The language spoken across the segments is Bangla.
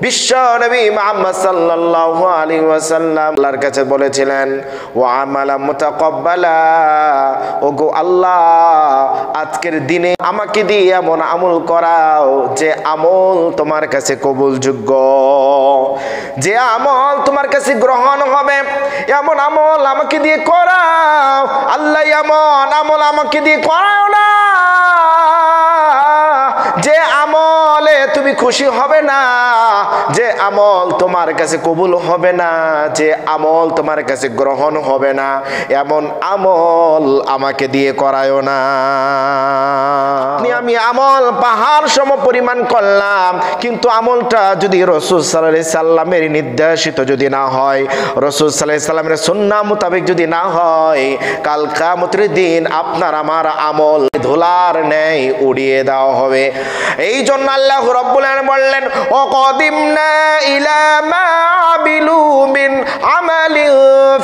বিশ্ব নবী মুহাম্মদ সাল্লাল্লাহু আলাইহি ওয়াসাল্লাম আল্লাহর কাছে বলেছিলেন, ওয়া আমালা মুতাকাব্বালা, ওগো আল্লাহ আজকের দিনে আমাকে দিয়ে এমন আমল করাও যে আমল তোমার কাছে কবুলযোগ্য, যে আমল তোমার কাছে গ্রহণ হবে, এমন আমল আমাকে দিয়ে করাও আল্লাহ। এমন আমল আমাকে দিয়ে করাও না যে আমলে তুমি খুশি হবে না, যে আমল তোমার কাছে কবুল হবে না, যে আমল তোমার কাছে গ্রহণ হবে না, এমন আমল আমাকে দিয়ে করায়ও না। আমি আমল পাহাড় সম পরিমাণ করলাম, কিন্তু আমলটা যদি রাসূল সাল্লাল্লাহু আলাইহি সাল্লামের নির্দেশিত যদি না হয়, রাসূল সাল্লাল্লাহু আলাইহি সাল্লামের সুন্নাহ মোতাবেক যদি না হয়, কাল কিয়ামতের দিন আপনার আমার আমল ধুলার ন্যায় উড়িয়ে দেওয়া হবে। এই জন্য আল্লাহ রাব্বুল আলামিন বললেন, ওয়াকাদিমনা ইলা মা আমিলু মিন আমালিন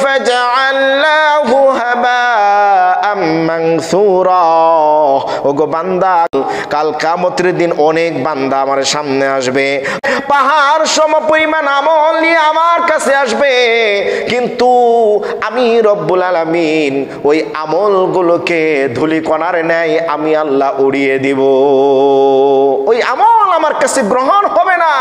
ফাজআলনাহু হাবাআম মানসুরা। ওগো বান্দা, কাল কিয়ামতের দিন অনেক বান্দা আমার সামনে আসবে, পাহাড় সম পরিমাণ আমল নিয়ে আমার কাছে আসবে, কিন্তু আমি রব্বুল আলামিন ওই আমলগুলোকে ধূলিকণার ন্যায় আমি আল্লাহ উড়িয়ে দিব। ওই আমল আমার কাছে গ্রহণ হবে না।